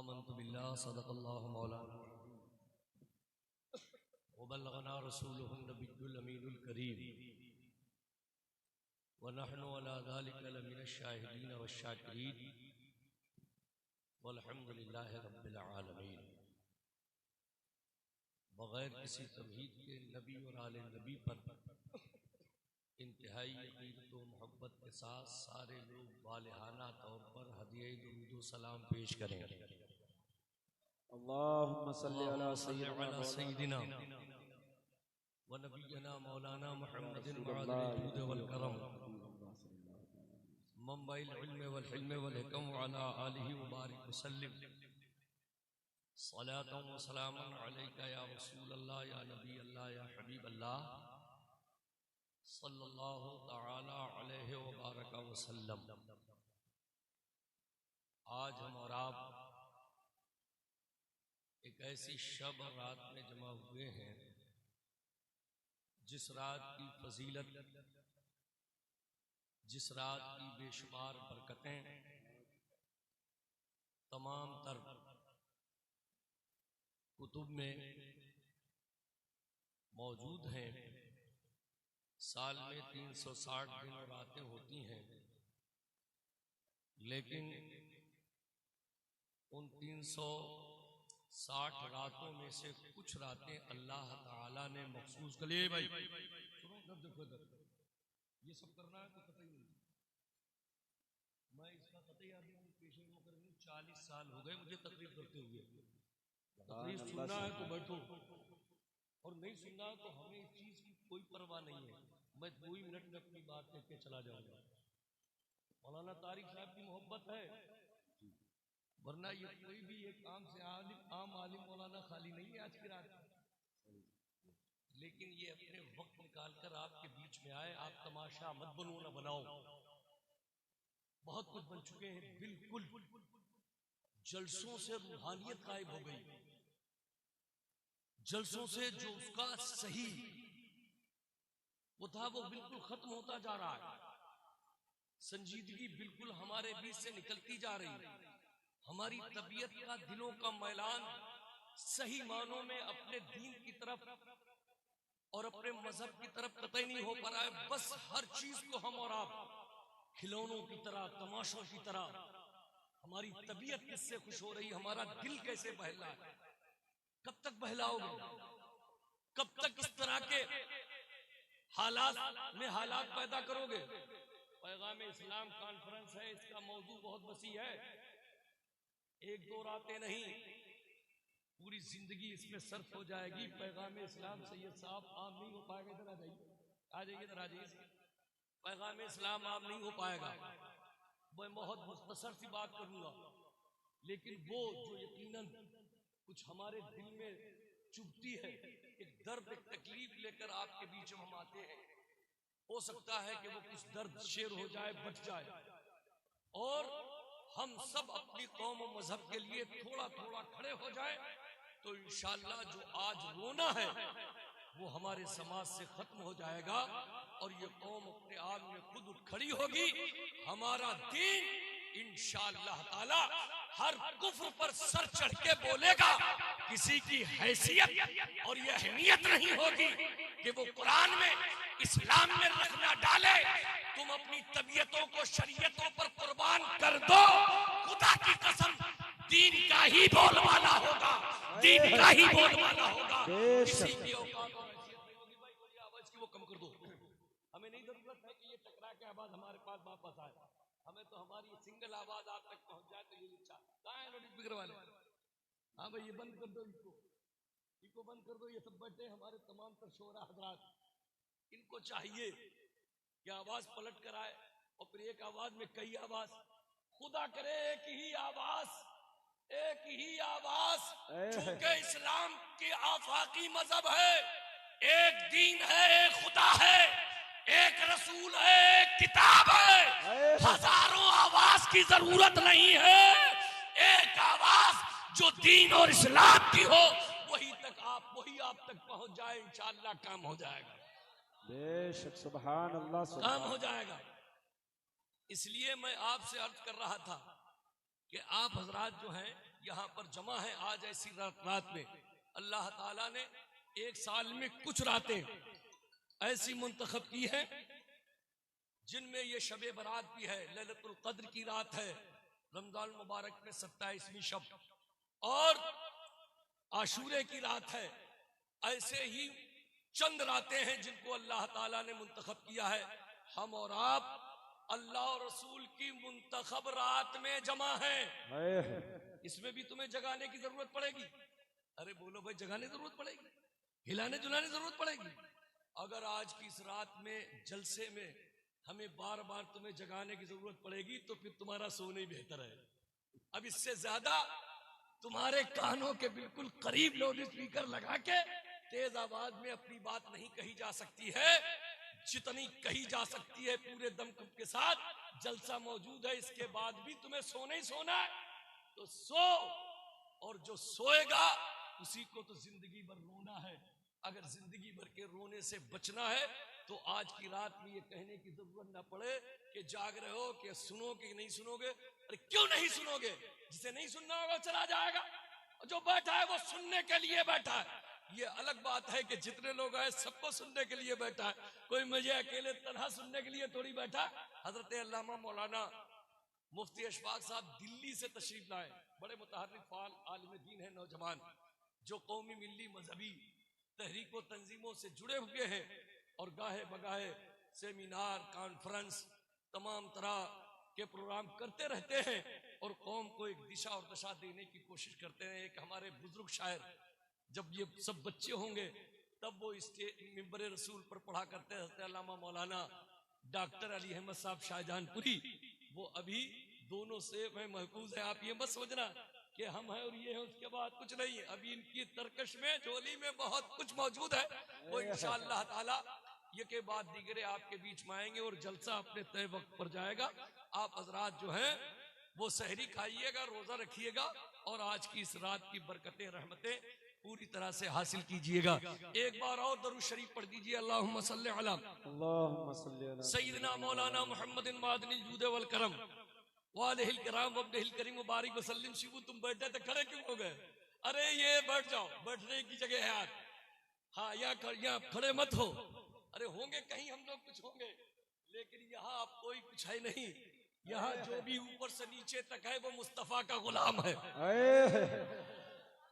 आमन्तु बिल्लाह सदक़ल्लाहु मौलाना व बल्लगना रसूलुहुन नबियुल अमीनुल करीम व नहनु अला ज़ालिका लमिनश शाहिदीन वश्शाकिरीन वल्हम्दुलिल्लाहि रब्बिल आलमीन। बगैर किसी तमहीद के नबी और आले नबी पर इंतहाई अक़ीदत व मोहब्बत के साथ सारे लोग वालिहाना तौर पर हदिया दुरूद व सलाम पेश करें। अल्लाहुम्मा सल्ली अला सय्यिदिना व नबियना मौलाना मुहम्मदिन मअदल जूद वल करम मंबाइल इल्म वल हिल्म वल हिकम व अला आलिहि व बारिक वसल्लिम सलातन व सलामन अलैका या रसूल अल्लाह या नबी अल्लाह या हबीब अल्लाह सल्लल्लाहु तआला अलैहि व बारक वसल्लम। आज हम और आप एक ऐसी शब और रात में जमा हुए हैं जिस रात की फजीलत, जिस रात की बेशुमार बरकतें तमाम तर कुतुब में मौजूद हैं। साल में 360 दिन और रातें होती हैं, लेकिन उन 360 रातों में से कुछ रातें अल्लाह ताला ने मखसूस कर लिए। भाई सुनो, देखो इधर, ये सब करना है तो कतई नहीं, मैं इसका कतई आदमी पेश नहीं कर रही हूँ। 40 साल हो गए मुझे तकरीर करते हुए। तकरीर सुनना है तो बैठो, और नहीं सुनना है तो हमें इस चीज की कोई परवाह नहीं है। मैं 2 मिनट में अपनी बात करके चला जाऊंगा। मौलाना तारिक साहब की मोहब्बत है, वरना ये कोई भी एक आम आलिम मौलाना खाली नहीं है आज की रात। लेकिन ये अपने वक्त निकाल कर आपके बीच में आए। आप तमाशा मत बनो, ना बनाओ। बहुत कुछ बन चुके हैं, बिल्कुल जलसों से रूहानियत गायब हो गई। जलसों से जो उसका सही वो था वो बिल्कुल खत्म होता जा रहा है। संजीदगी बिल्कुल हमारे बीच से निकलती जा रही है। हमारी तबीयत का, दिलों का मैलान सही मानों में अपने दीन की तरफ और अपने मजहब की तरफ कतई नहीं हो पा रहा है। बस हर चीज को हम और आप खिलौनों की तरह, तमाशों की तरह, हमारी तबीयत किससे खुश हो रही, हमारा दिल कैसे बहला है। कब तक बहलाओगे? कब तक इस तरह के हालात में हालात पैदा करोगे? पैगाम इस्लाम कॉन्फ्रेंस है, इसका मौजू बहुत वसी है। 1-2 रातें नहीं, पूरी जिंदगी इसमें सर्फ हो जाएगी। पैगाम इस्लाम सैयद साहब आम नहीं हो पाएगा। इधर आ जाइए, इधर आ जाइए। पैगाम इस्लाम आम नहीं हो पाएगा। मैं बहुत मुख्तसर सी बात करूंगा, लेकिन वो जो यकीनन कुछ हमारे दिल में चुभती है, एक दर्द, एक तकलीफ लेकर आपके बीच में हम आते हैं। हो सकता है कि वो कुछ दर्द शेर हो जाए, बच जाए, और हम सब अपनी कौम और मजहब के लिए थोड़ा थोड़ा खड़े हो जाए, तो इंशाअल्लाह जो आज रोना है वो हमारे समाज से खत्म हो जाएगा और ये कौम अपने आप में खुद उठ खड़ी होगी। हमारा दीन इंशाअल्लाह ताला हर कुफ्र पर सर चढ़ के बोलेगा। किसी की हैसियत और ये अहमियत नहीं होगी कि वो कुरान में, इस्लाम में रखना डाले। तुम अपनी तबीयतों को शरीयतों पर कुर्बान कर दो, खुदा की कसम दीन का ही बोलबाला होगा, दीन का ही बोलबाला होगा। किसी की औकात और हैसियत नहीं होगी। भाई बोलिए, आवाज की वो कम कर दो। हमें नहीं जरूरत है कि ये टकरा के आवाज हमारे पास वापस आए। हमें तो हमारी सिंगल आवाज आप तक पहुंच जाए तो ये इच्छा। कहाँ है नोटिफिकेशन वाले? हाँ भाई, ये बंद कर दो, इनको बंद कर दो। ये सब बैठे हमारे तमाम तर शोरा हजरात, इनको चाहिए कि आवाज पलट कर आए, और फिर एक आवाज में कई आवाज। खुदा करे एक ही आवाज, एक ही आवाज। चूंकि इस्लाम की आफाकी मजहब है, एक दीन है, एक खुदा है, एक रसूल है, एक किताब है। हजारों आवाज की जरूरत नहीं है, एक आवाज जो दीन और इस्लाम की हो, वही आप तक पहुंच जाए, इंशाअल्लाह काम हो जाएगा। बेशक, सुभान अल्लाह, काम हो जाएगा। इसलिए मैं आपसे अर्ज कर रहा था कि आप हजरात जो हैं यहाँ पर जमा है आज ऐसी रात में अल्लाह ताला ने एक साल में कुछ रातें ऐसी मुंतखब की है जिनमें ये शबे बरात भी है, लैलतुल कद्र की रात है, रमजान मुबारक में 27वीं शब और आशूरे की रात है। ऐसे ही चंद रातें हैं जिनको अल्लाह ताला ने मुंतखब किया है। हम और आप अल्लाह और रसूल की मुंतखब रात में जमा हैं। इसमें भी तुम्हें जगाने की जरूरत पड़ेगी। अरे बोलो भाई, जगाने की जरूरत पड़ेगी, हिलाने जुलाने की जरूरत पड़ेगी। अगर आज की इस रात में जलसे में हमें बार बार तुम्हें जगाने की जरूरत पड़ेगी तो फिर तुम्हारा सोना ही बेहतर है। अब इससे ज्यादा तुम्हारे कानों के बिल्कुल करीब लाउड स्पीकर लगा के तेज आवाज में अपनी बात नहीं कही जा सकती है जितनी कही जा सकती है पूरे दमखम के साथ। जलसा मौजूद है, इसके बाद भी तुम्हें सोना ही सोना है तो सो, और जो सोएगा उसी को तो जिंदगी भर रोना है। अगर जिंदगी भर के रोने से बचना है तो आज की रात में ये कहने की जरूरत ना पड़े कि जाग रहे हो, कि सुनोगे कि नहीं सुनोगे। अरे क्यों नहीं सुनोगे? जिसे नहीं सुनना होगा चला जाएगा, जो बैठा है वो सुनने के लिए बैठा है। ये अलग बात है कि जितने लोग आए सबको सुनने के लिए बैठा है, कोई मुझे अकेले तन्हा सुनने के लिए थोड़ी बैठा। हजरत अल्लामा मौलाना मुफ्ती अशफाक साहब दिल्ली से तशरीफ लाए, बड़े मुतहर्रिक फाल आलिम दीन है, नौजवान जो कौमी मिल्ली मजहबी तहरीकों तंजीमों से जुड़े हुए हैं और गाहे बगाहे सेमिनार कॉन्फ्रेंस तमाम तरह के प्रोग्राम करते रहते हैं और कौम को एक दिशा और दशा देने की कोशिश करते हैं। एक हमारे बुजुर्ग शायर जब ये सब बच्चे होंगे तब वो मिंबर रसूल पर पढ़ा करते हैं, अल्लामा मौलाना डॉक्टर अली अहमद साहब शाहजहानपुरी, वो अभी दोनों से महफूज है। आप ये मत समझना कि हम हैं और ये है उसके बाद कुछ नहीं है। अभी इनकी तरकश में झोली में बहुत कुछ मौजूद है, वो इंशाअल्लाह ताला ये के बाद दीगरे आपके बीच में आएंगे और जलसा अपने तय वक्त पर जाएगा। आप हजरात जो हैं वो सहरी खाइएगा, रोजा रखिएगा और आज की इस रात की बरकतें रहमतें पूरी तरह से हासिल कीजिएगा। एक बार और दरूद शरीफ पढ़ दीजिए, अल्लाहुम्मा सल्ली अला सय्यिदना मौलाना मुहम्मदिन मादनिल जूद वल करम वालिहिल किराम वब्दिहिल करीम मुबारक वसल्लिम। शिबू तुम बैठे थे, खड़े क्यों हो गए? अरे ये बैठ जाओ, बैठने की जगह है आज। हाँ, यहाँ खड़े मत हो। अरे होंगे कहीं हम लोग कुछ होंगे, लेकिन यहाँ आप कोई कुछ है नहीं। यहाँ जो भी ऊपर से नीचे तक है वो मुस्तफा का गुलाम है।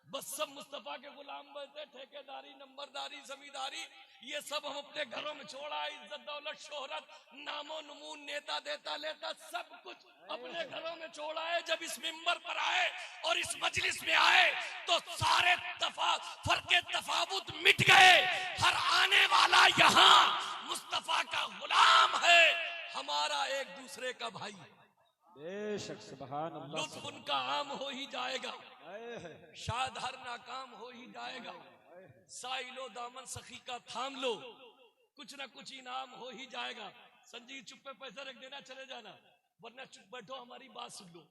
बस सब मुस्तफा के गुलाम बनते, ठेकेदारी नंबरदारी जमींदारी ये सब हम अपने घरों में छोड़ा। इज्जत दौलत शोहरत नामो नमून नेता देता लेता सब कुछ अपने घरों में छोड़ा है। जब इस मिंबर पर आए और इस मजलिस में आए तो सारे फर्के तफावुत मिट गए। हर आने वाला यहाँ मुस्तफा का गुलाम है, हमारा एक दूसरे का भाई। बेशक सुभान अल्लाह। लुत्फ उनका आम हो ही जाएगा, शायद हर नाकाम हो ही जाएगा। साइलो दामन सखी का थाम लो, कुछ ना कुछ इनाम हो ही जाएगा। संजीव चुप पे पैसे रख देना, चले जाना, वरना चुप बैठो हमारी बात सुन लो।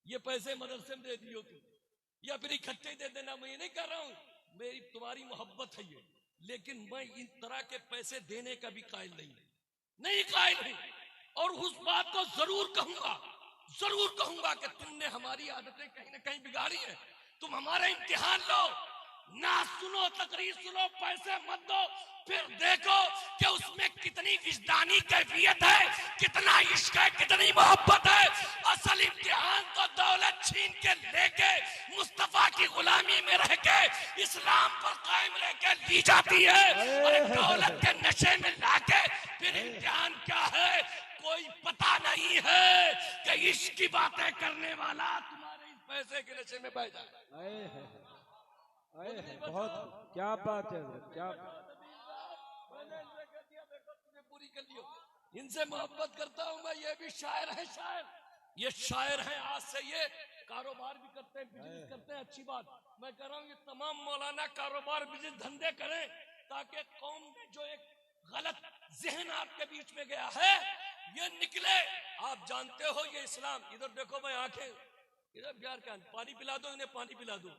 ये पैसे मदरसे में दे दियो तुम, या फिर इकट्ठे दे देना। मैं ये नहीं कर रहा हूँ, मेरी तुम्हारी मोहब्बत है ये, लेकिन मैं इन तरह के पैसे देने का भी कायल नहीं कायल हूँ। और उस बात को जरूर कहूंगा कि तुमने हमारी आदतें कहीं ना कहीं बिगाड़ी है। तुम हमारा इम्तिहान लो, ना सुनो तकरीर सुनो, पैसे मत दो, फिर देखो कि उसमें कितनी विजदानी कैफियत है, कितना इश्क है, कितनी मोहब्बत है। असल इम्तिहान तो दौलत छीन के लेके मुस्तफा की गुलामी में रह के इस्लाम पर कायम रह के ली जाती है, और दौलत के नशे में लाके फिर इम्तिहान क्या है कोई पता नहीं है कि इश्क की बातें करने वाला तुम्हारे इस पैसे के नशे में बह जाए। बहुत क्या बात है, क्या मैंने पूरी कर लियो। इनसे मोहब्बत करता हूँ मैं। ये भी शायर है, ये शायर हैं। आज से ये कारोबार भी करते हैं, बिजनेस करते हैं, अच्छी बात। मैं कह रहा हूँ ये तमाम मौलाना कारोबार बिजनेस धंधे करें ताकि कौम में जो एक गलत जहन आपके बीच में गया है ये निकले। आप जानते हो ये इस्लाम, इधर देखो मैं आंखें इधर प्यार का, पानी पिला दो इन्हें, पानी पिला दो।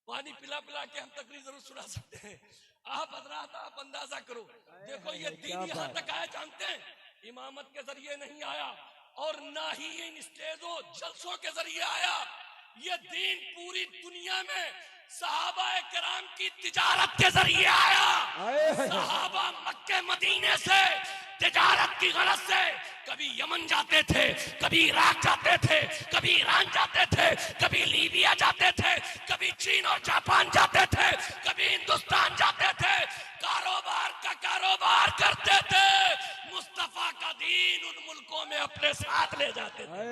पानी पिला के हम तकरीर जरूर सुना सकते हैं। आप हजरात आप अंदाजा करो, देखो ये दीन यहाँ तक आया जानते हैं, इमामत के जरिए नहीं आया और ना ही इन स्टेजों जलसों के जरिए आया। ये दीन पूरी दुनिया में सहाबा किराम की तिजारत के जरिए आया। सहाबा मक्के मदीने से तिजारत की गरज से कभी यमन जाते थे, कभी इराक जाते थे, कभी ईरान जाते थे, कभी लीबिया जाते थे, कभी चीन और जापान जाते थे, कभी हिंदुस्तान जाते थे, कारोबार का कारोबार करते थे, मुस्तफा का दीन उन मुल्कों में अपने साथ ले जाते थे।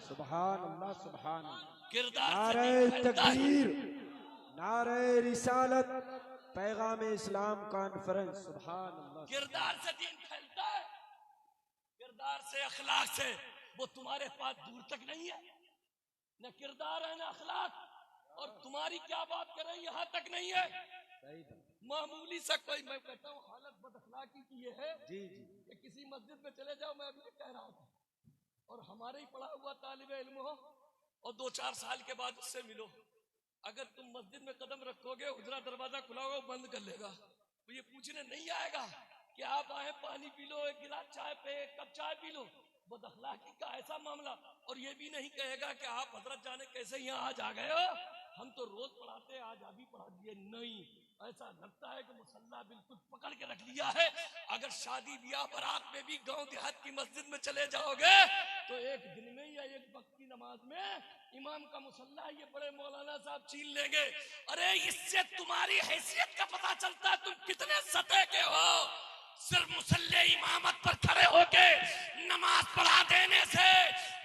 सुभान अल्लाह, सुभान अल्लाह। किरदार नारे तकबीर, नारे रिसालत, पैगाम इस्लाम कॉन्फ्रेंस। सुभान अल्लाह। किरदार से दीन फैलता है, किरदार से अखलाक से। वो तुम्हारे पास दूर तक नहीं है, न किरदार है न अखलाक, और तुम्हारी क्या बात कर रहे यहाँ तक नहीं है। मामूली सा कोई, मैं कहता हूँ हालत बदअखलाकी की ये है जी जी कि किसी मस्जिद में चले जाओ, मैं अभी कह रहा था, और हमारे ही पढ़ा हुआ तालिब इल्म हो और 2-4 साल के बाद उससे मिलो, अगर तुम मस्जिद में कदम रखोगे, हुजरा दरवाजा खुला होगा, बंद कर लेगा। तो ये पूछने नहीं आएगा कि आप आए पानी पी लो, एक गिलास चाय पे, एक कप चाय पी लो। बदअखलाकी का ऐसा मामला। और ये भी नहीं कहेगा कि आप हजरत जाने कैसे यहाँ आज आ गए हो, हम तो रोज पढ़ाते, आज अभी पढ़ा दिए। नहीं, ऐसा लगता है कि मुसल्ला बिल्कुल पकड़ के रख लिया है। अगर शादी ब्याह बारात में भी गांव देहात की मस्जिद में चले जाओगे तो एक दिन में या एक वक्त की नमाज में इमाम का मुसल्ला ये बड़े मौलाना साहब छीन लेंगे। अरे इससे तुम्हारी हैसियत का पता चलता है तुम कितने सतह के हो। सिर्फ मुसल्ले इमामत पर खड़े होके नमाज पढ़ा देने से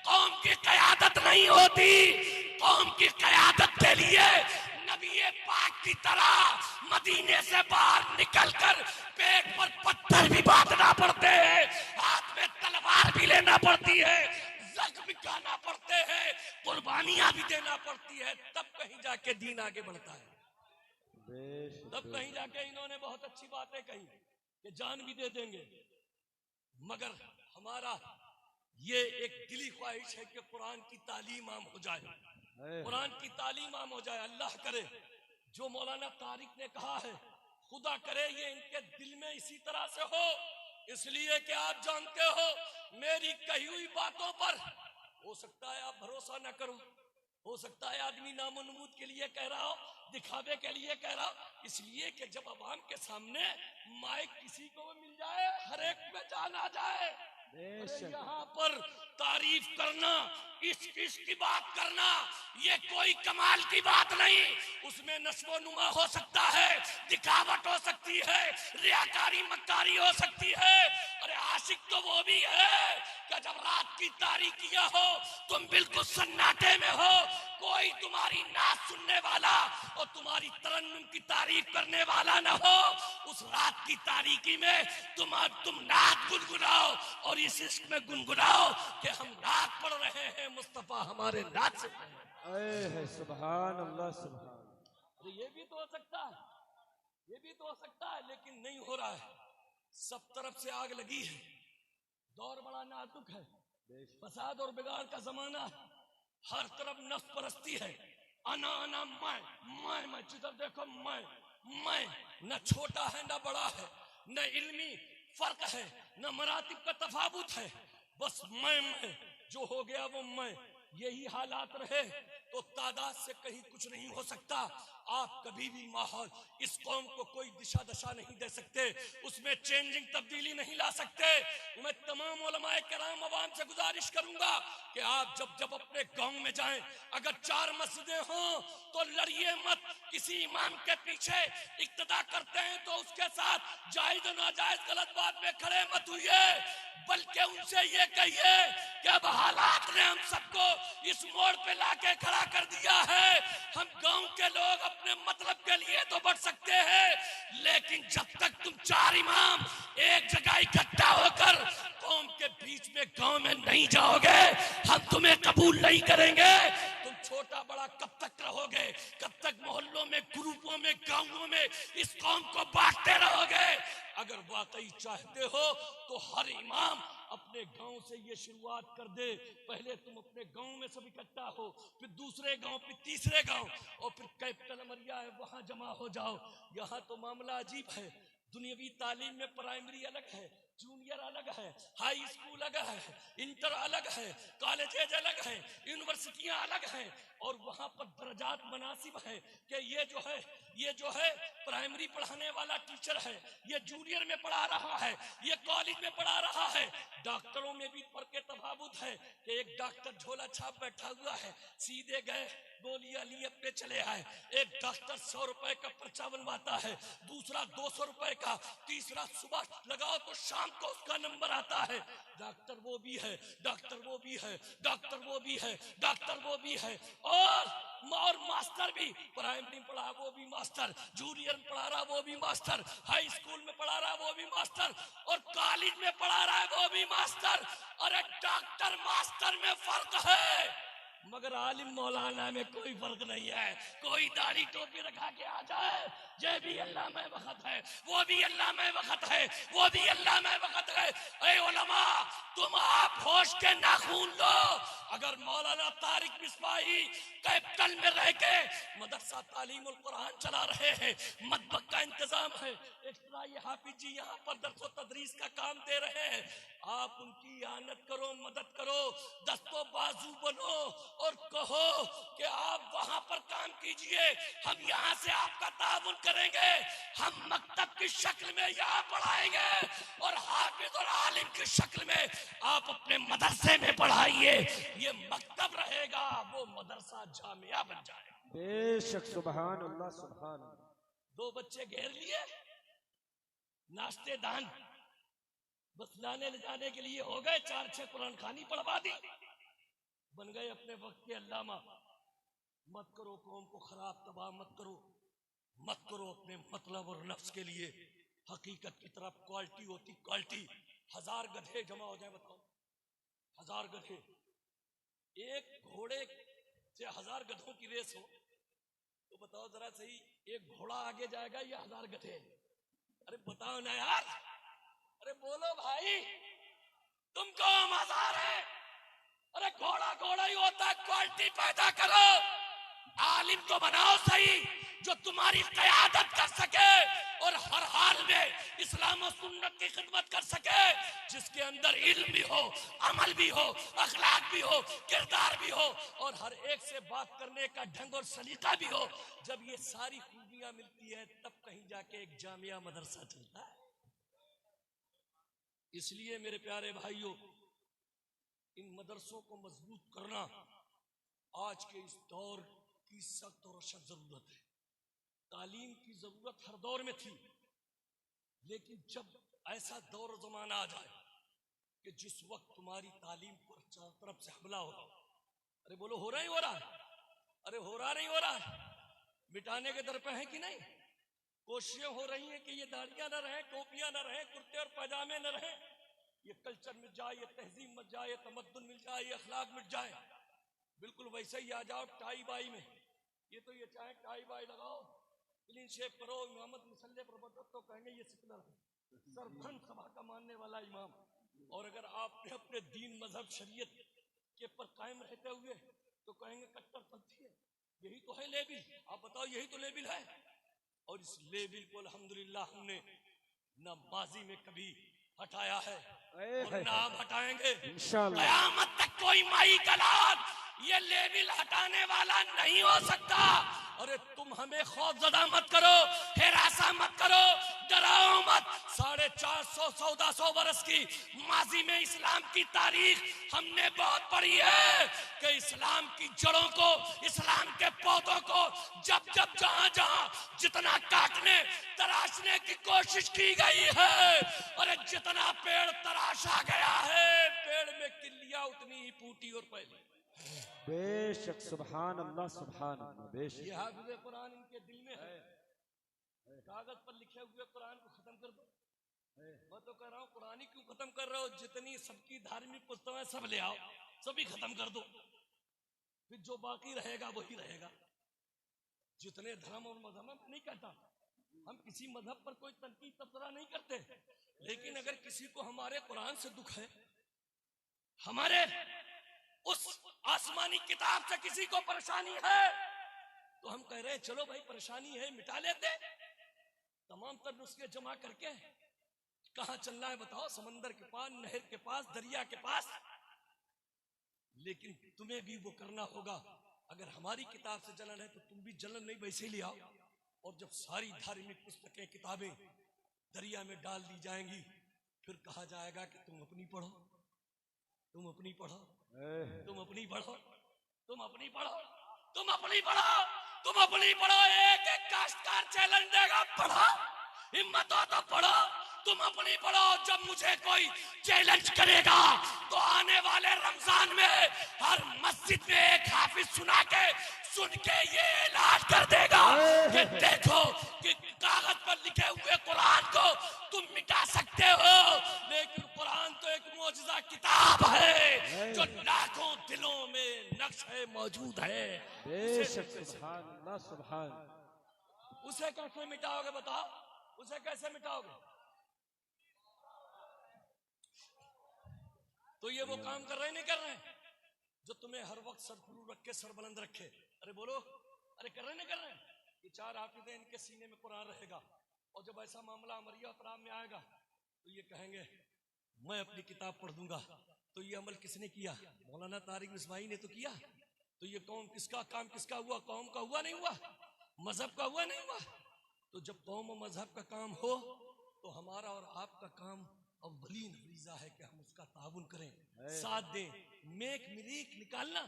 कौम की क़यादत नहीं होती। कौम की क़यादत के लिए नबी पाक की तरह मदीने से बाहर निकलकर पेट पर पत्थर भी बांधना पड़ते हैं, हाथ में तलवार भी लेना पड़ती है, जख्म भी खाना पड़ते हैं, कुर्बानियां भी देना पड़ती है, तब कहीं जाके दीन आगे बढ़ता है। तब कहीं जाके इन्होंने बहुत अच्छी बातें कही कि जान भी दे देंगे, मगर हमारा ये एक दिली ख्वाहिश है कि कुरान की तालीम आम हो जाए, कुरान की तालीम आम हो जाए। अल्लाह करे जो मौलाना तारिक ने कहा है, खुदा करे ये इनके दिल में इसी तरह से हो। इसलिए कि आप जानते हो मेरी कही हुई बातों पर हो सकता है आप भरोसा न करो, हो सकता है आदमी नामो नमूद के लिए कह रहा हो, दिखावे के लिए कह रहा हो। इसलिए कि जब अवाम के सामने माइक किसी को मिल जाए, हर एक में जान आ जाए, यहाँ पर तारीफ करना, इश्क की बात करना, ये कोई कमाल की बात नहीं। उसमें नस्बो नुमा हो सकता है, दिखावट हो सकती है, रियाकारी मक्कारी हो सकती है। अरे आशिक तो वो भी है कि जब रात की तारीकियां हो तुम बिल्कुल सन्नाटे में हो, कोई तुम्हारी नाच सुनने वाला और तुम्हारी तरन्नुम की तारीफ करने वाला न हो। उस रात की तारीकी में तुम नाच गुनगुनाओ और इस इश्क में गुनगुनाओ कि हम नाच पढ़ रहे हैं, मुस्तफा हमारे नाच से है। सुभान अल्लाह, सुभान। अरे ये भी तो हो सकता है, ये भी तो हो सकता है, लेकिन नहीं हो रहा है। सब तरफ से आग लगी है, दौर बड़ा नाजुक है, फसाद और बिगाड़ का जमाना है, हर तरफ नफ्स परस्ती है, अना अना मैं जिधर देखो मैं, न छोटा है न बड़ा है, न इल्मी फर्क है, न मरातिब का तफावुत है, बस मैं जो हो गया वो मैं। यही हालात रहे तो तादाद से कहीं कुछ नहीं हो सकता। आप कभी भी माहौल, इस कौम को कोई दिशा दशा नहीं दे सकते, उसमें चेंजिंग तब्दीली नहीं ला सकते। मैं तमाम उलमाए किराम अवाम से गुजारिश करूंगा कि आप जब जब अपने गांव में जाएं, अगर 4 मस्जिदें हों तो लड़िए मत, किसी इमाम के पीछे इक्तदा करते हैं तो उसके साथ जायज नाजायज गलत बात में खड़े मत हुए, बल्कि उनसे ये कहिए कि अब हालात ने हम सबको इस मोड़ पे लाके खड़ा कर दिया है। हम गांव के लोग अपने मतलब के लिए तो बढ़ सकते हैं, लेकिन जब तक तुम 4 इमाम एक जगह इकट्ठा होकर कौम के बीच में गांव में नहीं जाओगे, हम तुम्हें कबूल नहीं करेंगे। तुम छोटा बड़ा कब तक रहोगे? कब तक मोहल्लों में, ग्रुपों में, गांवों में इस कौम को बांटते रहोगे? अगर वाकई चाहते हो तो हर इमाम अपने गांव से ये शुरुआत कर दे। पहले तुम अपने गांव में सब इकट्ठा हो, फिर दूसरे गांव, फिर तीसरे गांव, और फिर कैपिटल अमरिया है वहां जमा हो जाओ। यहाँ तो मामला अजीब है, दुनियावी तालीम में प्राइमरी अलग है, जूनियर अलग है, हाई स्कूल अलग है, इंटर अलग है, कॉलेजेज अलग है, यूनिवर्सिटियां अलग हैं, और वहां पर दर्जात मुनासिब है कि ये जो है प्राइमरी पढ़ाने वाला टीचर है, ये जूनियर में पढ़ा रहा है, ये कॉलेज में पढ़ा रहा है। डॉक्टरों में भी फर्क तफावत है कि एक डॉक्टर झोला छाप बैठा हुआ है, सीधे गए गोलियां लिए पे चले आए। एक डॉक्टर 100 रुपए का पर्चा बनवाता है, दूसरा 200 रुपए का, तीसरा सुबह लगाओ तो शाम को उसका नंबर आता है। डॉक्टर वो भी है, डॉक्टर वो भी है, डॉक्टर वो भी है, डॉक्टर वो भी है, और मास्टर भी, प्राइमरी में पढ़ा वो भी मास्टर, जूनियर में पढ़ा रहा वो भी मास्टर, हाई स्कूल में पढ़ा रहा वो भी मास्टर, और कॉलेज में पढ़ा रहा है वो भी मास्टर। अरे डॉक्टर मास्टर में फर्क है, मगर आलिम मौलाना में कोई फर्क नहीं है। कोई दाढ़ी टोपी रखा के आ जाए, ये भी अल्लाह में वक्त है, वो भी अल्लाह में वक्त है, वो भी अल्लाह में वक्त है। ऐ उलमा, तुम आप होश के नाखून लो। अगर मौलाना तारिक मिसबाही कैपिटल में रह के मदरसा तालीमुल कुरान चला रहे हैं, मदबक का इंतजाम है, एक्स्ट्रा ये हाफिज जी यहाँ पर दर्स व तदरीस का काम दे रहे हैं, आप उनकी आनत करो, मदद करो, दस्तो बाजू बनो और कहो कि आप वहां पर काम कीजिए, हम यहाँ से आपका ताउन करेंगे, हम मकतब की शक्ल में यहाँ पढ़ाएंगे और हाफिज और आलिम की शक्ल में आप अपने मदरसे में पढ़ाइए। ये मकतब रहेगा, वो मदरसा जामिया बन जाएगा। बेशक, सुभान अल्लाह, सुभान अल्लाह। 2 बच्चे घेर लिए, नाश्ते दान बस लाने ले जाने के लिए हो गए, 4-6 कुरान खानी पढ़वा दी, बन गए अपने वक्त के अल्लामा। मत करो कौम को खराब, तबाह मत करो, मत करो अपने मतलब और नफ्स के लिए। हकीकत की तरफ क्वालिटी होती, क्वालिटी। 1000 गधे जमा हो जाए, बताओ 1000 गधे, एक घोड़े से 1000 गधों की रेस हो तो बताओ जरा सही, एक घोड़ा आगे जाएगा या 1000 गधे? अरे बताओ ना यार, अरे बोलो भाई, तुमको मजा है? अरे घोड़ा घोड़ा ही होता है, क्वालिटी पैदा करो, आलिम तो बनाओ सही जो तुम्हारी क़यादत कर सके और हर हाल में इस्लाम और सुन्नत की खिदमत कर सके, जिसके अंदर इल्म भी हो, अमल भी हो, अखलाक भी हो, किरदार भी हो और हर एक से बात करने का ढंग और सलीका भी हो। जब ये सारी खूबियां मिलती है तब कहीं जाके एक जामिया मदरसा चलता है। इसलिए मेरे प्यारे भाइयों, इन मदरसों को मजबूत करना आज के इस दौर की सख्त और अशद जरूरत है। तालीम की जरूरत हर दौर में थी, लेकिन जब ऐसा दौर जमाना आ जाए कि जिस वक्त तुम्हारी तालीम पर चारों तरफ से हमला हो, अरे बोलो हो रहा ही हो रहा है, अरे हो रहा नहीं हो रहा है, मिटाने के दर पे है कि नहीं? कोशिशें हो रही हैं कि ये दाढ़ियां न रहे, टोपियां न रहे, कुर्ते और पैजामे न रहे, ये कल्चर मिट जाए, ये तहजीब मिट जाए, ये तमद्दुन मिट जाए, ये अखलाक मिट जाए। बिल्कुल वैसे ही आ जाओ टाई बाई में, ये तो ये चाहे टाई बाई लगाओ, क्लीन शेप करो, इमामत मुसल्ले पर बैठो तो कहेंगे ये सिकलर है, सरभन सभा का मानने वाला इमाम। और अगर आपने अपने दीन मजहब शरीयत के पर कायम रहते हुए तो कहेंगे कट्टरपंथी है। यही तो है लेबिल, आप बताओ यही तो लेबिल है। और इस लेबिल को अल्हम्दुलिल्लाह हमने न माजी में कभी हटाया है और ना हम हटाएंगे इंशाअल्लाह। क़यामत तक कोई माई का लाद ये लेबिल हटाने वाला नहीं हो सकता। अरे तुम हमें खौफजदा मत करो, हिरासा मत करो, डराओ मत। 450-1400 बरस की माजी में इस्लाम की तारीख हमने बहुत पढ़ी है कि इस्लाम की जड़ों को, इस्लाम के पौधों को जब जब जहां जहां जितना काटने तराशने की कोशिश की गई है, अरे जितना पेड़ तराशा गया है, पेड़ में किल्लियां उतनी ही फूटी और फैली। बेशक, सुभान अल्लाह, सुभान अल्लाह। बेशक, ये हाफिज़े कुरान इनके दिल में है। कागज पर लिखे हुए कुरान को खत्म कर दो। मैं तो कह रहा हूँ कुरान ही क्यों खत्म कर रहे हो? जितनी सबकी धार्मिक पुस्तकें सब ले आओ, सभी खत्म कर दो, फिर जो बाकी रहेगा वही रहेगा। जितने धर्म और मजहब, मैं नहीं कहता हम किसी मजहब पर कोई तनकीद तबसरा नहीं करते, लेकिन अगर किसी को हमारे कुरान से दुख है, हमारे उस आसमानी किताब से किसी को परेशानी है, तो हम कह रहे हैं चलो भाई परेशानी है मिटा लेते, तमाम तर नुस्खे जमा करके कहां चलना है बताओ, समंदर के पास, नहर के पास, दरिया के पास। लेकिन तुम्हें भी वो करना होगा। अगर हमारी किताब से जलन है तो तुम भी जलन नहीं वैसे ही ले आओ। और जब सारी धार्मिक पुस्तकें, किताबें दरिया में डाल दी जाएंगी, फिर कहा जाएगा कि तुम अपनी पढ़ो, तुम अपनी पढ़ो, तुम अपनी पढ़ो, तुम अपनी पढ़ो, तुम अपनी पढ़ो, तुम अपनी पढ़ो। एक एक काश्तकार चैलेंज देगा, पढ़ो, हिम्मत हो तो पढ़ो, तुम अपनी पढ़ो। जब मुझे कोई चैलेंज करेगा तो आने वाले रमजान में हर मस्जिद में एक हाफिज सुन के ये ऐलान कर देगा कि देखो कि कागज पर लिखे हुए कुरान को तुम मिटा सकते हो, लेकिन कुरान तो एक मौजूदा किताब है जो लाखों दिलों में नक्श है, मौजूद है। बेशक सुभान अल्लाह सुभान। उसे कैसे मिटाओगे बताओ, उसे कैसे मिटाओगे? तो ये वो काम कर रहे नहीं कर रहे जो तुम्हें हर वक्त सरखुरू रख के सर बुलंद रखे। अरे बोलो, अरे कर रहे नहीं कर रहे? ये चार हाफिज़े, इनके सीने में कुरान रहेगा, और जब ऐसा मामला अमरिया अपराध में आएगा तो ये कहेंगे मैं अपनी किताब पढ़ दूंगा। तो ये अमल किसने किया? मौलाना तारिक मिसबाही ने तो किया। तो ये कौम किसका काम किसका हुआ? कौम का हुआ नहीं हुआ? मजहब का हुआ नहीं हुआ? तो जब कौम और मजहब का काम हो तो हमारा और आपका काम अव्वलीन फरीजा है कि हम उसका ताउन करें, साथ दें। मेक मिलीक निकालना,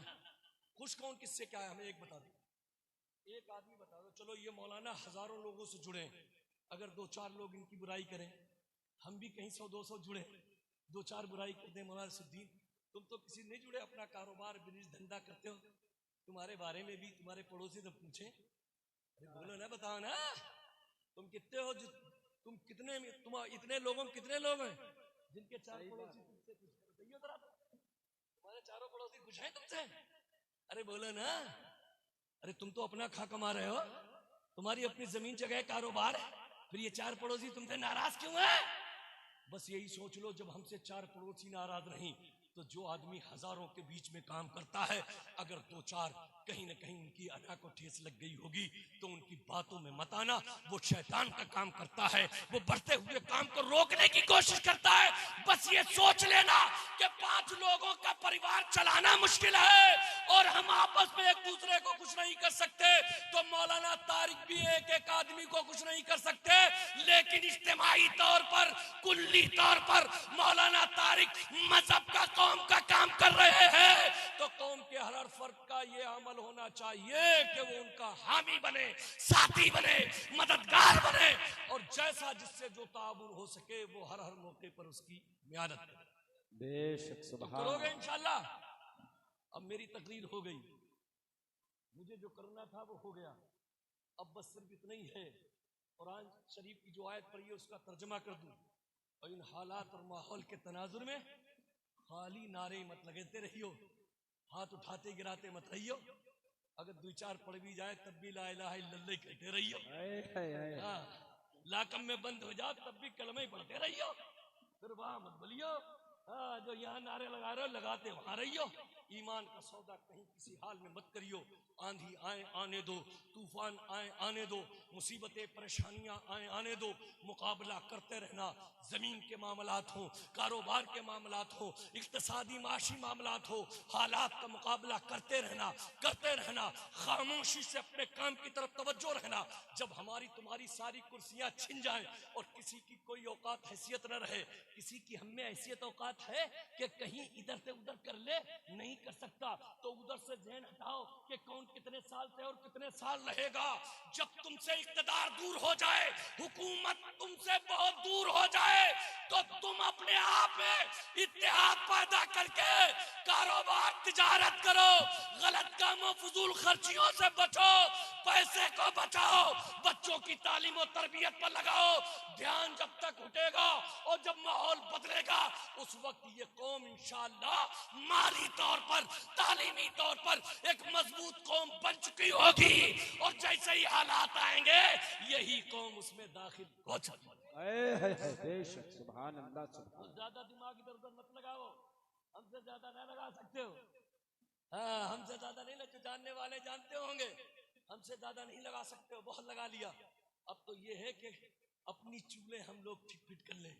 खुश कौन किससे क्या है हमें एक बता दो, एक आदमी बता दो। चलो ये मौलाना हजारों लोगों से जुड़े, अगर दो चार लोग इनकी बुराई करें, हम भी कहीं 100-200 जुड़े, दो चार बुराई कर दें। मौलाना सुद्दीन तुम तो किसी नहीं जुड़े, अपना कारोबार बिजनेस धंधा करते हो, तुम्हारे बारे में भी तुम्हारे पड़ोसी से पूछे, अरे बोलो ना, बताओ ना, तुम कितने हो, तुम कितने, तुम इतने लोगों में कितने लोग हैं जिनके चार पड़ोसी तुमसे कुछ करते हो? तुम्हारे चारों पड़ोसी कुछ हैं तुमसे? अरे बोलो ना। अरे तुम तो अपना खा कमा रहे हो, तुम्हारी अपनी जमीन जगह कारोबार है, फिर ये चार पड़ोसी तुमसे नाराज क्यों है? बस यही सोच लो, जब हमसे चार पड़ोसी नाराज नहीं तो जो आदमी हजारों के बीच में काम करता है, अगर दो चार कहीं न कहीं उनकी अदा को ठेस लग गई होगी तो उनकी बातों में मत आना। वो शैतान का काम करता है, वो बढ़ते हुए काम को रोकने की कोशिश करता है। बस ये सोच लेना कि 5 लोगों का परिवार चलाना मुश्किल है और हम आपस में एक दूसरे को कुछ नहीं कर सकते, तो मौलाना तारिक भी एक एक आदमी को कुछ नहीं कर सकते, लेकिन इज्तिमाई तौर पर, कुल्ली तौर पर मौलाना तारिक मजहब का, कौम का काम कर रहे हैं। तो कौम के हर फर्द का ये अमल होना चाहिए कि वो उनका हामी बने, साथी बने, मददगार बने, और जैसा जिससे जो ताबुन हो सके वो हर मौके पर उसकी मियादत करे। बेशक तो सुभान करोगे इंशाल्लाह। अब मेरी तकरीर हो गई, मुझे जो करना था वो हो गया। अब बस सिर्फ इतना ही है, कुरान शरीफ की जो आयत पढ़ी है उसका तर्जमा कर दूं, और इन हालात और माहौल के तनाजुर में खाली नारे मत लगते रहियो, हाथ उठाते गिराते मत रहियो। अगर 2-4 पढ़ भी जाए तब भी ला इलाहा इल्लल्लाह कहते रहियो। हाँ, लाकम में बंद हो जाओ तब भी कलमे ही पढ़ते रहियो, फिर वहां मत बोलियो। हाँ, जो यहाँ नारे लगा रहे हो लगाते वहां रहियो। ईमान का सौदा कहीं किसी हाल में मत करियो। आंधी आए आने दो, तूफान आए आने दो, मुसीबतें परेशानियां आए आने दो, मुकाबला करते रहना। जमीन के मामलात हो, कारोबार के मामलात हो, इक्तिसादी माशी मामलात हो, हालात का मुकाबला करते रहना, करते रहना। खामोशी से अपने काम की तरफ तवज्जो रहना। जब हमारी तुम्हारी सारी कुर्सियां छिन जाएं और किसी की कोई औकात हैसियत न रहे, किसी की हम में हैसियत औकात है कि कहीं इधर से उधर कर ले, नहीं कर सकता, तो उधर से ध्यान हटाओ कि कौन कितने साल से और कितने साल रहेगा। जब तुमसे इख्तिदार दूर हो जाए, हुकूमत तुमसे बहुत दूर हो जाए, तो तुम अपने आप में इत्तेहाद पैदा करके कारोबार तिजारत करो, गलत कामों फजूल खर्चियों से बचो, पैसे को बचाओ, बच्चों की तालीम और तरबियत पर लगाओ। ध्यान जब तक उठेगा और जब माहौल बदलेगा उस वक्त ये कौम इंशाअल्लाह माली तौर पर, तालीमी तौर पर एक मजबूत कौम बन चुकी होगी, और जैसे ही हालात आएंगे यही कौम उसमें दाखिल हो जाएगी। बेशक सुभान अल्लाह सुभान। ज्यादा दिमाग इधर उधर मत लगाओ, हमसे ज्यादा ना लगा सकते हो। हाँ, हमसे ज्यादा नहीं लगा, जानने वाले जानते होंगे, हमसे ज्यादा नहीं लगा सकते हो, बहुत लगा लिया। अब तो ये है कि अपनी चूल्हे हम लोग ठीक फिट कर लें,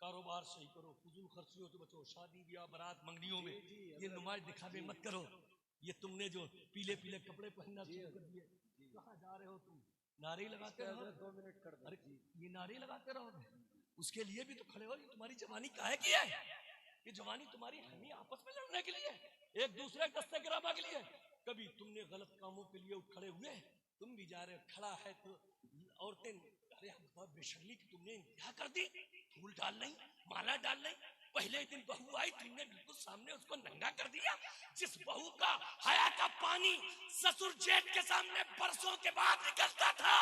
कारोबार सही करो, फजूल खर्चियों से बचो, शादी ब्याह बारात मंगनियों में ये नुमाइश दिखावे मत करो। ये तुमने जो पीले पीले कपड़े पहनना शुरू कर दिए, कहाँ जा रहे हो तुम? नारे लगाते रहो, 2 मिनट कर दो। अरे ये नारे लगाते रहो, उसके लिए भी तो खड़े हो। तुम्हारी जवानी काहे की है? ये जवानी तुम्हारी हम ही आपस में लड़ने के लिए, एक दूसरे के दस्ते गिरामा के लिए। कभी तुमने गलत कामों के लिए खड़े हुए, तुम भी जा रहे हो, खड़ा है तो औरतें, अरे हम बहुत बेशर्मी की तुमने इंतहा कर दी, फूल डाल नहीं, माला डाल नहीं। पहले दिन बहू आई, तुमने बिल्कुल सामने उसको नंगा कर दिया। जिस बहू का हया का पानी ससुर जेठ के सामने बरसों के बाद निकलता था,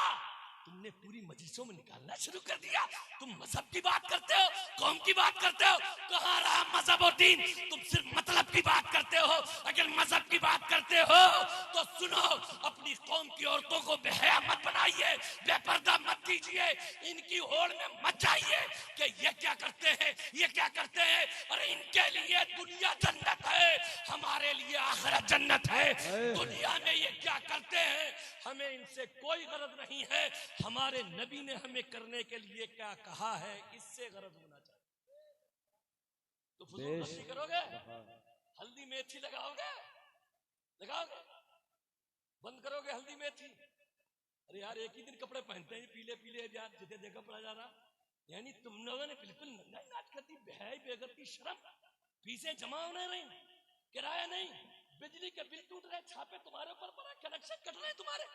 तुमने पूरी मजलिसों में निकालना शुरू कर दिया। तुम मजहब की बात करते हो, कौम की बात करते हो, कहाँ रहा मजहब और दीन? तुम सिर्फ मतलब की बात करते हो। अगर मजहब की बात करते हो तो सुनो, अपनी कौम की औरतों को बेहया मत बनाइए, बेपर्दा मत कीजिए, इनकी होड़ में मत जाइए कि ये क्या करते हैं, ये क्या करते हैं। अरे इनके लिए दुनिया जन्नत है, हमारे लिए आखिरत जन्नत है। दुनिया में ये क्या करते हैं, हमें इनसे कोई गरज नहीं है। हमारे नबी ने हमें करने के लिए क्या कहा है, इससे गरज होना चाहिए। तो फजूल खर्ची करोगे, हल्दी मेथी लगाओगे, लगाओगे, बंद करोगे हल्दी मेथी। अरे यार एक ही दिन कपड़े पहनते हैं, पीले पीले यार जितने जगह पड़ा जा रहा। यानी तुम लोगों ने बिल्कुल नंगा नाच करती, बेहयाई बेगरती, शर्म। फीसें जमा होने रही, किराया नहीं, बिजली के बिल टूट रहे, छापे तुम्हारे ऊपर पड़ा, कनेक्शन कट रहे तुम्हारे,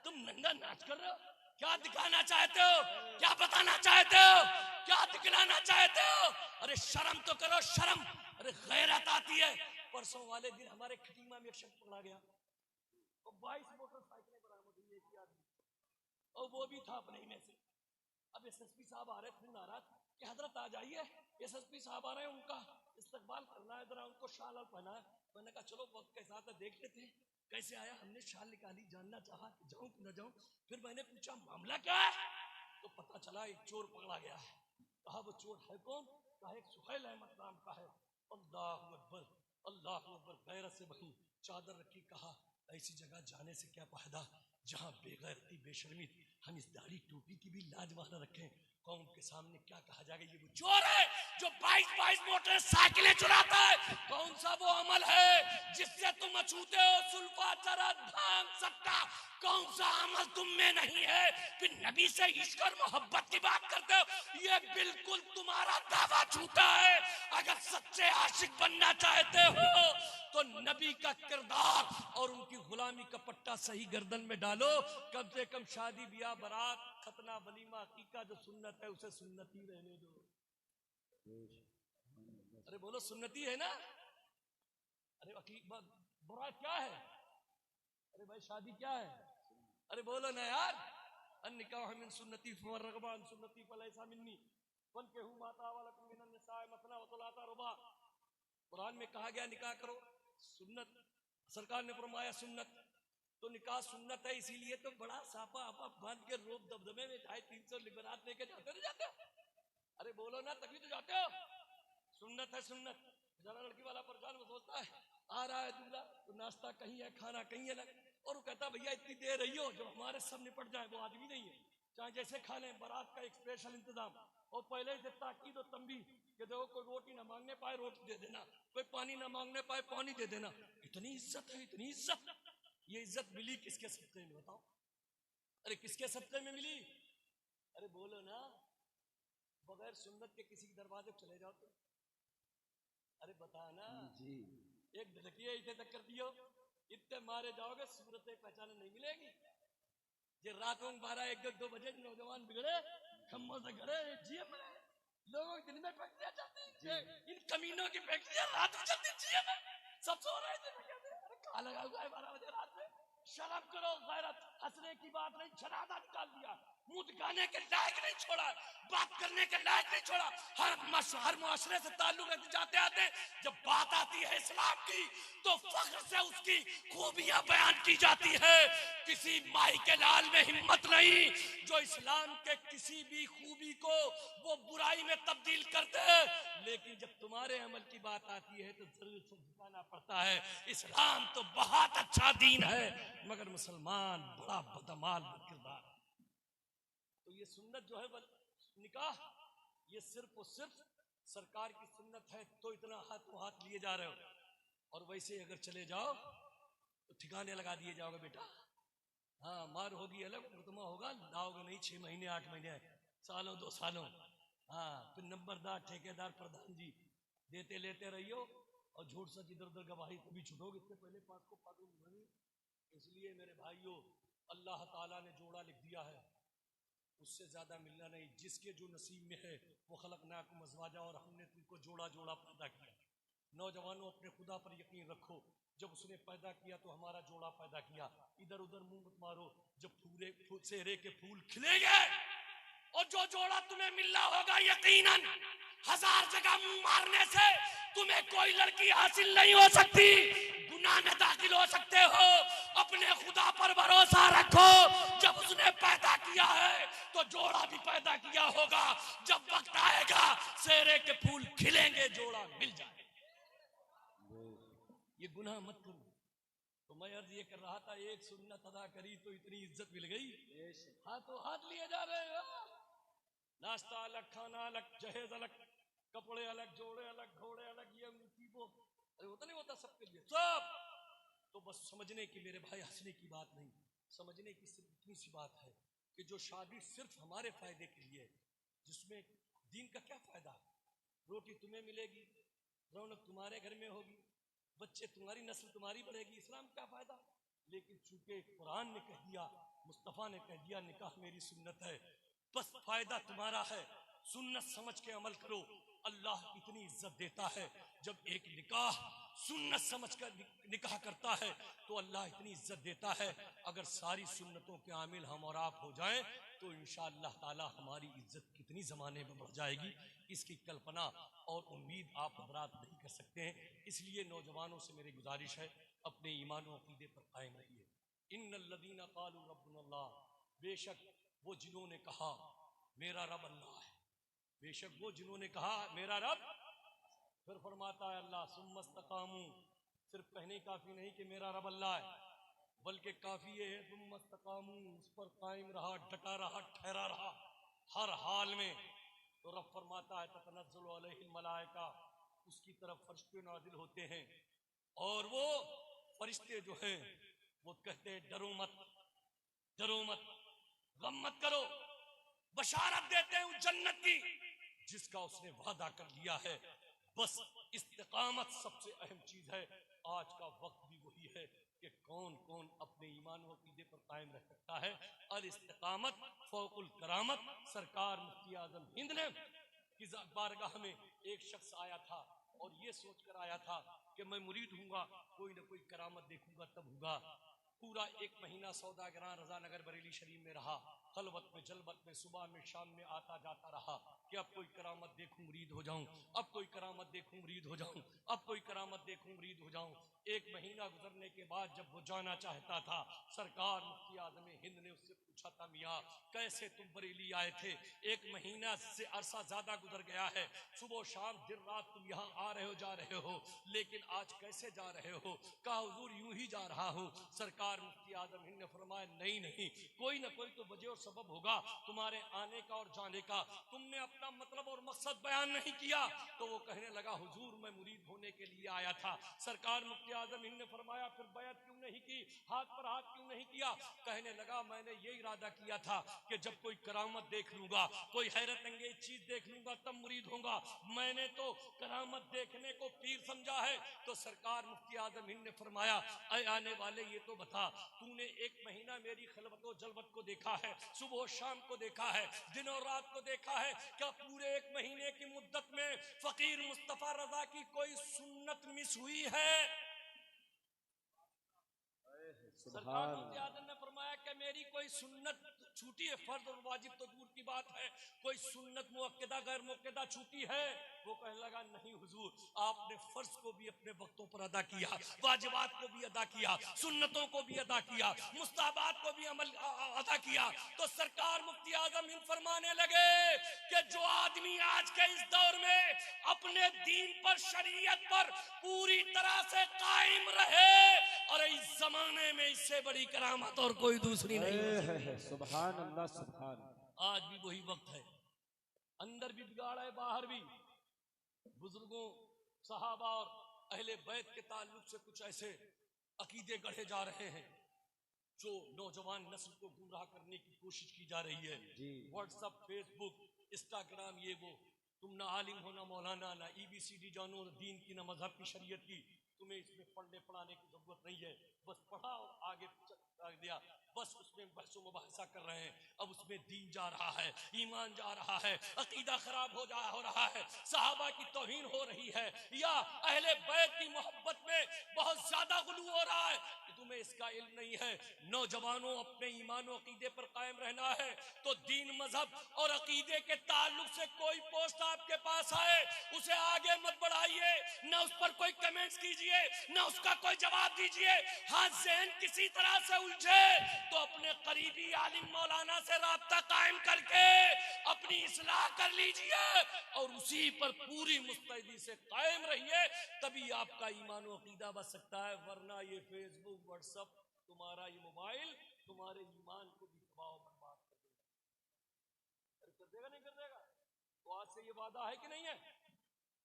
तुम नंगा नाच कर रहे हो। क्या दिखाना चाहते हो, क्या बताना चाहते हो, क्या दिखलाना चाहते हो? अरे शर्म तो करो, शर्म। अरे गैरत आती है। परसों वाले दिन हमारे खटीमा में एक शख्स पकड़ा गया, और 22 मोटरसाइकिलें बरामद हुई, एक ही आदमी, और वो भी था अपने ही में से। अब एसएसपी साहब आ रहे, फोन आ रहा कि हजरत आ जाइए, एसएसपी साहब आ रहे हैं, उनका इस्तकबाल करना है, जरा उनको शाल और पहना है। मैंने कहा चलो वक्त के साथ देख लेते हैं कैसे आया। हमने शाल निकाली, जानना चाहा कि जाऊं कि न जाऊं। फिर मैंने पूछा मामला क्या है, तो पता चला एक चोर पकड़ा गया है। कहा वो चोर है कौन? कहा एक सुहैल अहमद नाम का है। अल्लाह अकबर, अल्लाह अकबर। गैरत से वहीं चादर रखी। कहा ऐसी जगह जाने से क्या फायदा जहां बेगैरती बेशर्मी, हम इस दाढ़ी टोपी की भी लाज वहां रखें। कौम के सामने क्या कहा जाएगा, ये वो चोर है जो 22 मोटरसाइकिलें चुराता है। कौन सा वो अमल है जिससे तुम अछूते हो सुल्फा चरस भांग सट्टा? कौन सा अमल तुम में नहीं है कि नबी से इश्क और मोहब्बत की बात करते हो? ये बिल्कुल तुम्हारा दावा छूता है। अगर सच्चे आशिक बनना चाहते हो तो नबी का किरदार और उनकी गुलामी का पट्टा सही गर्दन में डालो। कम से कम शादी ब्याह बारात खतना वलीमा अकीका जो सुन्नत है उसे सुन्नती रहने दो। अरे बोलो सुन्नती है ना? अरे बुरा क्या है? अरे भाई शादी क्या है? अरे बोलो ना यार। अन्निकाह मिन सुन्नती फमन रग़िबा अन सुन्नती फलैसा मिन्नी फन्किहू मा ताब लकुम मिनन निसाए मसना व सुलासा रुबा। कुरान में कहा गया निकाह करो, सुन्नत। सरकार ने फरमाया सुन्नत, तो निकाह सुन्नत है। इसीलिए तो बड़ा सापा आपा बांध के रोब दबदबे में 250-300 लिबरात लेके जाते नहीं जाते? अरे बोलो ना, तभी तो जाते हो। सुन्नत है सुन्नत। जरा लड़की वाला परेशान, वो सोचता है आ रहा है दूल्हा तो नाश्ता कहीं है, खाना कहीं है, और वो कहता भैया इतनी देर रही हो जो हमारे सब निपट जाए। वो आदमी नहीं है, चाहे जैसे खा लें। बारात का एक स्पेशल इंतजाम, और पहले से ताकीद और तंबीह कि देखो कोई रोटी ना मांगने पाए रोटी दे देना, कोई पानी ना मांगने पाए पानी दे देना। इतनी इज्जत है, इतनी इज्जत। ये इज्जत मिली किसके सदक़े में बताओ? अरे किसके सदक़े में मिली? अरे बोलो ना। बगैर सुन्नत के किसी दरवाजे चले जाओ तो अरे बता ना जी, एक ढलकिए इतने तक कर दियो, इतने मारे जाओगे, सूरतें पहचाने नहीं मिलेगी। ये रातों 12-1-2 बजे नौजवान बिगड़े, खम्मों से गड़े, जिए मरे। लोगों के दिन में फैक्ट्रियां चलती हैं, इन कमीनों की फैक्ट्रियां रात में चलती, जिए में सब सो रहे थे। अरे कहाँ लगा हुआ है 12 बजे रात में? शर्म करो, गैरत। हंसने की बात नहीं, शराबा निकाल दिया, मुंह दिखाने के लायक नहीं छोड़ा, बात करने के लायक नहीं छोड़ा। हर मुआशरे से ताल्लुक रखते जाते आते जब बात आती है इस्लाम की तो फख्र से उसकी खूबियां बयान की जाती है। किसी माई के लाल में हिम्मत नहीं जो इस्लाम के किसी भी खूबी को वो बुराई में तब्दील कर दे। लेकिन जब तुम्हारे अमल की बात आती है तो जरूर से झुकाना पड़ता है। इस्लाम तो बहुत अच्छा दीन है, मगर मुसलमान बड़ा बदमाल किरदार। तो ये सुन्नत जो है निकाह, ये सिर्फ और सिर्फ सरकार की सुन्नत है तो इतना हाथों हाथ लिए जा रहे हो, और वैसे अगर चले जाओ तो ठिकाने लगा दिए जाओगे बेटा। हाँ, मार होगी अलग, मुकदमा होगा, लाओगे नहीं 6 महीने 8 महीने सालों 2 सालों। हाँ, फिर नंबरदार ठेकेदार प्रधान जी देते लेते रहियो और झूठ सच इधर उधर गवाही कभी छुटोगे। इससे पहले पास को फादुल बनी। इसलिए मेरे भाइयों, अल्लाह ताला ने जोड़ा लिख दिया है, उससे ज्यादा मिलना नहीं। जिसके जो नसीब में है वो खलकनाकुम अज़वाजा, और हमने तुमको जोड़ा जोड़ा पैदा किया। नौजवानों, अपने खुदा पर यकीन रखो, जब उसने पैदा किया तो हमारा जोड़ा पैदा किया। इधर उधर मुंह मत मारो, जब पूरे चेहरे के फूल खिलेंगे और जो जोड़ा तुम्हें मिलना होगा, यकीनन 1000 जगह मुंह मारने से तुम्हें कोई लड़की हासिल नहीं हो सकती। गुनाह में दाखिल हो सकते हो, अपने खुदा पर भरोसा रखो। जब उसने पैदा किया है तो जोड़ा भी पैदा किया होगा। जब वक्त आएगा चेहरे के फूल खिलेंगे, जोड़ा मिल जाएगा। ये गुनाह मत करो। तो मैं अर्ज ये कर रहा था, एक सुन्नत अदा करी तो इतनी इज्जत मिल गई, हाथों हाथ लिए जा रहे हैं। नाश्ता अलग, खाना अलग, जहेज अलग, कपड़े अलग, जोड़े अलग, घोड़े अलग, ये वो होता नहीं होता सबके लिए सब। तो बस समझने की मेरे भाई, हंसने की बात नहीं, समझने की सिर्फ इतनी सी बात है कि जो शादी सिर्फ हमारे फायदे के लिए, जिसमें दीन का क्या फायदा? रोटी तुम्हें मिलेगी, रौनक तुम्हारे घर में होगी, बच्चे तुम्हारी नस्ल तुम्हारी बढ़ेगी, इस्लाम क्या फायदा? लेकिन चूंकि कुरान ने कह दिया, मुस्तफा ने कह दिया, निकाह मेरी सुन्नत है, बस फायदा तुम्हारा है। सुन्नत समझ के अमल करो। अल्लाह इतनी इज्जत देता है जब एक निकाह सुन्नत समझ कर निकाह करता है तो अल्लाह इतनी इज्जत देता है। अगर सारी सुन्नतों के आमिल हम और आप हो जाएं तो इंशाअल्लाह ताला हमारी इज्जत कितनी जमाने में बढ़ जाएगी, इसकी कल्पना और उम्मीद आप हजरात नहीं कर सकते हैं। इसलिए नौजवानों से मेरी गुजारिश है, अपने ईमान और अकीदे पर कायम रहिए। इन्नल्लज़ीना क़ालू रब्बुनल्लाह, बेशक वो जिन्होंने कहा मेरा रब अल्लाह है, बेशक वो जिन्होंने कहा मेरा रब, फिर फरमाता है अल्लाह सुम्मस्तकामू, सिर्फ कहने काफी नहीं कि मेरा रब अल्लाह है, बल्कि काफी ये है सुम्मस्तकामू, उस पर कायम रहा, डटा रहा, ठहरा रहा हर हाल में। तो रब फरमाता है ततनज़्ज़लु अलैहिल मलाइका, उसकी तरफ फरिश्ते नाजिल होते हैं और वो फरिश्ते जो हैं वो कहते हैं डरो मत, डरो मत, गम मत करो, बशारत देते हैं उस जन्नत की जिसका उसने वादा कर लिया है। बस इस्तिकामत सबसे अहम चीज है। आज का वक्त भी वही है कि कौन कौन अपने ईमान व अकीदे पर कायम रह सकता है। अल इस्तिकामत फौकुल करामत। सरकार मुफ्ती आजम हिंद ने की बारगाह में एक शख्स आया था और ये सोचकर आया था कि मैं मुरीद हूंगा, कोई ना कोई करामत देखूंगा तब होगा। पूरा 1 महीना सौदागरां रजा नगर बरेली शरीफ में रहा, खलवत में जलवत में, सुबह में शाम में आता जाता रहा कि अब कोई करामत देखूं मुरीद हो जाऊं, अब कोई करामत देखूं मुरीद हो जाऊं, अब कोई करामत देखूं मुरीद हो जाऊं। 1 महीना गुजरने के बाद जब वो जाना चाहता था, सरकार मुफ्ती आज़म हिंद ने उससे पूछा था मियाँ कैसे तुम बरेली आए थे? 1 महीना से अरसा ज्यादा गुजर गया है, सुबह शाम दिन रात तुम यहाँ आ रहे हो जा रहे हो, लेकिन आज कैसे जा रहे हो? कहा हुजूर यूं ही जा रहा हूँ। सरकार मुफ्ती आज़म हिंद ने फरमाया नहीं नहीं, कोई ना कोई तो वजह और सबब होगा तुम्हारे आने का और जाने का, तुमने अपना मतलब और मकसद बयान नहीं किया। तो वो कहने लगा हुजूर मैं मुरीद होने के लिए आया था। सरकार मुफ्ती आज़म हिंद ने फरमाया फिर बैत क्यों नहीं की, हाथ पर हाथ क्यों नहीं किया? कहने लगा मैंने ये इरादा किया था कि जब कोई करामत देख लूंगा, कोई हैरत अंगेज चीज देख लूंगा तब मुरीद होऊंगा। मैंने तो करामत देखने को पीर समझा है। तो सरकार मुफ्ती आज़म हिंद ने फरमाया ऐ आने वाले ये तो बता, तूने 1 महीना मेरी खलवत और जलवत को देखा है, सुबह शाम को देखा है, दिन और रात को देखा है, क्या पूरे 1 महीने की मुद्दत में फकीर मुस्तफा रजा की कोई सुन्नत मिस हुई है? सरकार मुफ्ती आज़म ने फरमाया कि मेरी कोई सुन्नत छूटी है, फर्ज और वाजिब तो दूर की बात है, कोई सुन्नत मुअक्कदा गैर मुअक्कदा छूटी है? वो कहने लगा नहीं हुजूर, आपने फर्ज को भी अपने वक्तों पर अदा किया, वाजिबात को भी अदा किया, सुन्नतों को भी अदा किया, मुस्ताहबात को भी अमल अदा किया। तो सरकार मुफ्ती आज़म हिंद फरमाने लगे कि जो आदमी आज के इस दौर में अपने दीन पर, शरीयत पर पूरी तरह से कायम रहे, और इस जमाने में इससे बड़ी करामत और कोई दूसरी नहीं है। सुभान अल्लाह सुभान। आज भी वही वक्त है, अंदर भी बिगाड़ है, बाहर भी। बुजुर्गों, सहाबा और अहले बैत के ताल्लुक से कुछ ऐसे अकीदे गढ़े जा रहे हैं जो नौजवान नस्ल को गुमराह करने की कोशिश की जा रही है। व्हाट्सएप, फेसबुक, इंस्टाग्राम, ये वो। तुम ना आलिम हो, ना मौलाना, ना EBCD जानो, ना दीन की, ना मजहब की, शरीयत की। तुम्हें इसमें पढ़ने पढ़ाने की जरूरत नहीं है। बस पढ़ा और आगे दिया, बस उसमें बहसो मुबाहसा कर रहे हैं। अब उसमें दीन जा रहा है, ईमान जा रहा है, अकीदा खराब हो रहा है, सहाबा की तौहीन हो रही है, या अहले बैत की मोहब्बत में बहुत ज्यादा गुलू हो रहा है कि तुम्हें इसका इल्म नहीं है। नौजवानों, अपने ईमान और अकीदे पर कायम रहना है तो दीन, मजहब और अकीदे के ताल्लुक से कोई पोस्ट आपके पास आए उसे आगे मत बढ़ाइए, ना उस पर कोई कमेंट्स कीजिए, ना उसका कोई जवाब दीजिए। हाँ, ज़हन किसी तरह से उलझे तो अपने करीबी आलिम मौलाना से राब्ता कायम करके अपनी इस्लाह कर लीजिए और उसी पर पूरी मुस्तैदी से कायम रहिए, तभी आपका ईमान और अकीदा बच सकता है। वरना ये फेसबुक, व्हाट्सएप, तुम्हारा ये मोबाइल तुम्हारे ईमान को भी तबाह बर्बाद कर देगा, नहीं कर देगा? तो आज से ये वादा है कि नहीं है?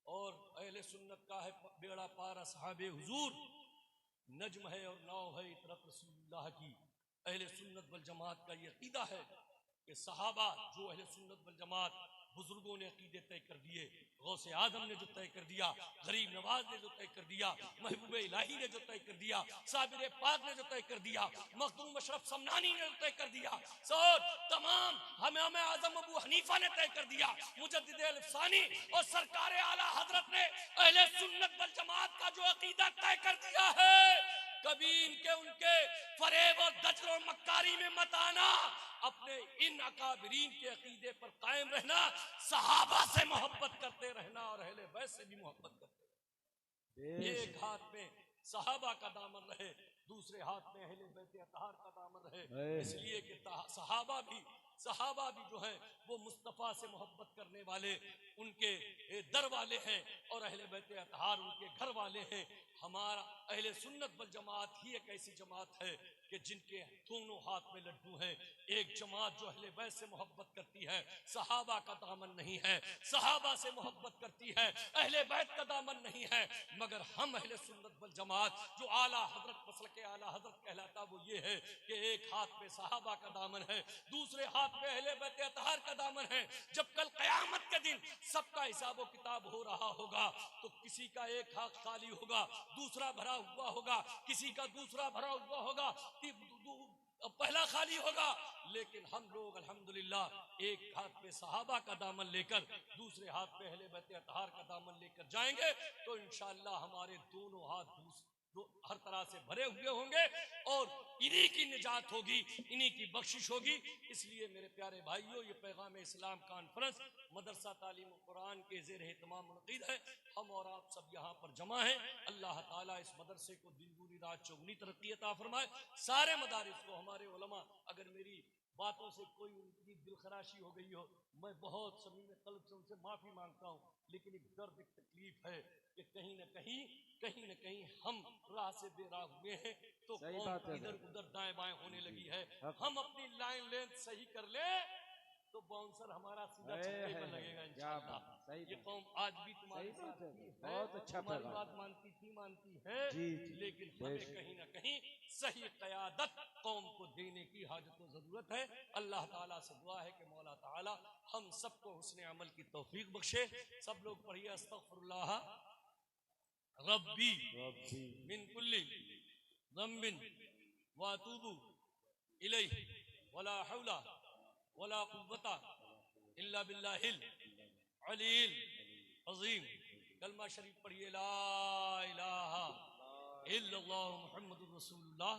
और अहले सुन्नत का है बेड़ा पार असहाबे हुजूर, नज्म है और नाव है इतरत रसूलुल्लाह की। अहले सुन्नत वल जमात का ये अकीदा है कि सहाबा, जो अहले सुन्नत वल जमात बुजुर्गों ने अकीदे तय कर दिए, गौसे आदम ने जो तय कर दिया, गरीब नवाज ने जो तय कर दिया, महबूब इलाही ने जो तय कर दिया, साबिर पाक ने जो तय कर दिया, मखदूम अशरफ समनानी ने जो तय कर दिया, और तमाम इमाम आजम अबू हनीफा ने तय कर दिया, मुजद्दिद अल-अफ़सानी और सरकार आला हजरत ने अहले सुन्नत वल जमात का जो अकीदा तय कर दिया है, कभी इनके उनके फरेब और दजल और मक्कारी में मत आना। अपने इन अकाबिरीन के अकीदे पर कायम रहना, सहाबा से मोहब्बत करते रहना और अहले बैत से भी मोहब्बत करते रहना। एक हाथ में सहाबा का दामन रहे, दूसरे हाथ में अहले बैत अतहार का दामन रहे, इसलिए कि सहाबा भी जो है वो मुस्तफ़ा से मोहब्बत करने वाले उनके दर वाले हैं और अहले बैत अतहार उनके घर वाले हैं। हमारा अहले सुन्नत वल जमात ही एक ऐसी जमात है कि जिनके दोनों हाथ में लड्डू हैं। एक जमात जो अहले बैत से मोहब्बत करती है, सहाबा का दामन नहीं है, सहाबा से मोहब्बत करती है, अहले बैत का दामन नहीं है। मगर हम अहले सुन्नत वल जमात जो आला हजरत मसल के आला हजरत कहलाता वो ये है कि एक हाथ में सहाबा का दामन है, दूसरे हाथ में अहले बैत अतहार का दामन है। जब कल क़यामत के दिन सबका हिसाब व किताब हो रहा होगा तो किसी का एक हाथ खाली होगा, दूसरा भरा हुआ होगा, किसी का दूसरा भरा हुआ होगा, पहला खाली होगा। लेकिन हम लोग अल्हम्दुलिल्लाह एक हाथ पे सहाबा का दामन लेकर दूसरे हाथ पे अहले बैत अतहार का दामन लेकर जाएंगे तो इंशाअल्लाह हमारे दोनों हाथ हर तरह से भरे हुए होंगे और इन्हीं की निजात होगी, इन्हीं की बख्शिश होगी। इसलिए मेरे प्यारे भाइयों, ये पैगाम इस्लाम कॉन्फ्रेंस मदरसा तालीम कुरान के ज़ेर एहतमाम मुनक़िद है। हम और आप सब यहाँ पर जमा हैं। अल्लाह ताला इस मदरसे को दिन दूनी रात चौगुनी तरक्की अता फरमाए। सारे मदारिस को हमारे उलमा, अगर मेरी बातों से कोई उनकी दिलखराशी हो गई हो, मैं बहुत समीम कल्ब से उनसे माफी मांगता हूँ। लेकिन एक दर्द, एक तकलीफ है कि कहीं न कहीं हम राह से बेराह हुए हैं तो कौन इधर उधर दाएं बाएं होने लगी है। हम अपनी लाइन लेंथ सही कर ले तो बाउंसर हमारा सीधा छक्के पर लगेगा इंशाअल्लाह। ये कौम आज भी तुम्हारी साथ है, बहुत अच्छा, तुम्हारी बात मानती है, लेकिन हमें कहीं ना कहीं सही क़यादत कौम को देने की हाजत और जरूरत है। अल्लाह ताला से दुआ है कि मौला ताला हम सबको हुस्न अमल की तौफीक बख्शे। सब लोग पढ़िए अस्तगफिरुल्लाह रब्बी मिन कुल्ली ज़म्बिन व अतूबु इलैहि वला हौला वला कुव्वता इल्ला बिल्लाहिल अलील अज़ीम। कलमा शरीफ पढ़िए, ला इलाहा इल्लल्लाह मुहम्मदुर रसूलुल्लाह।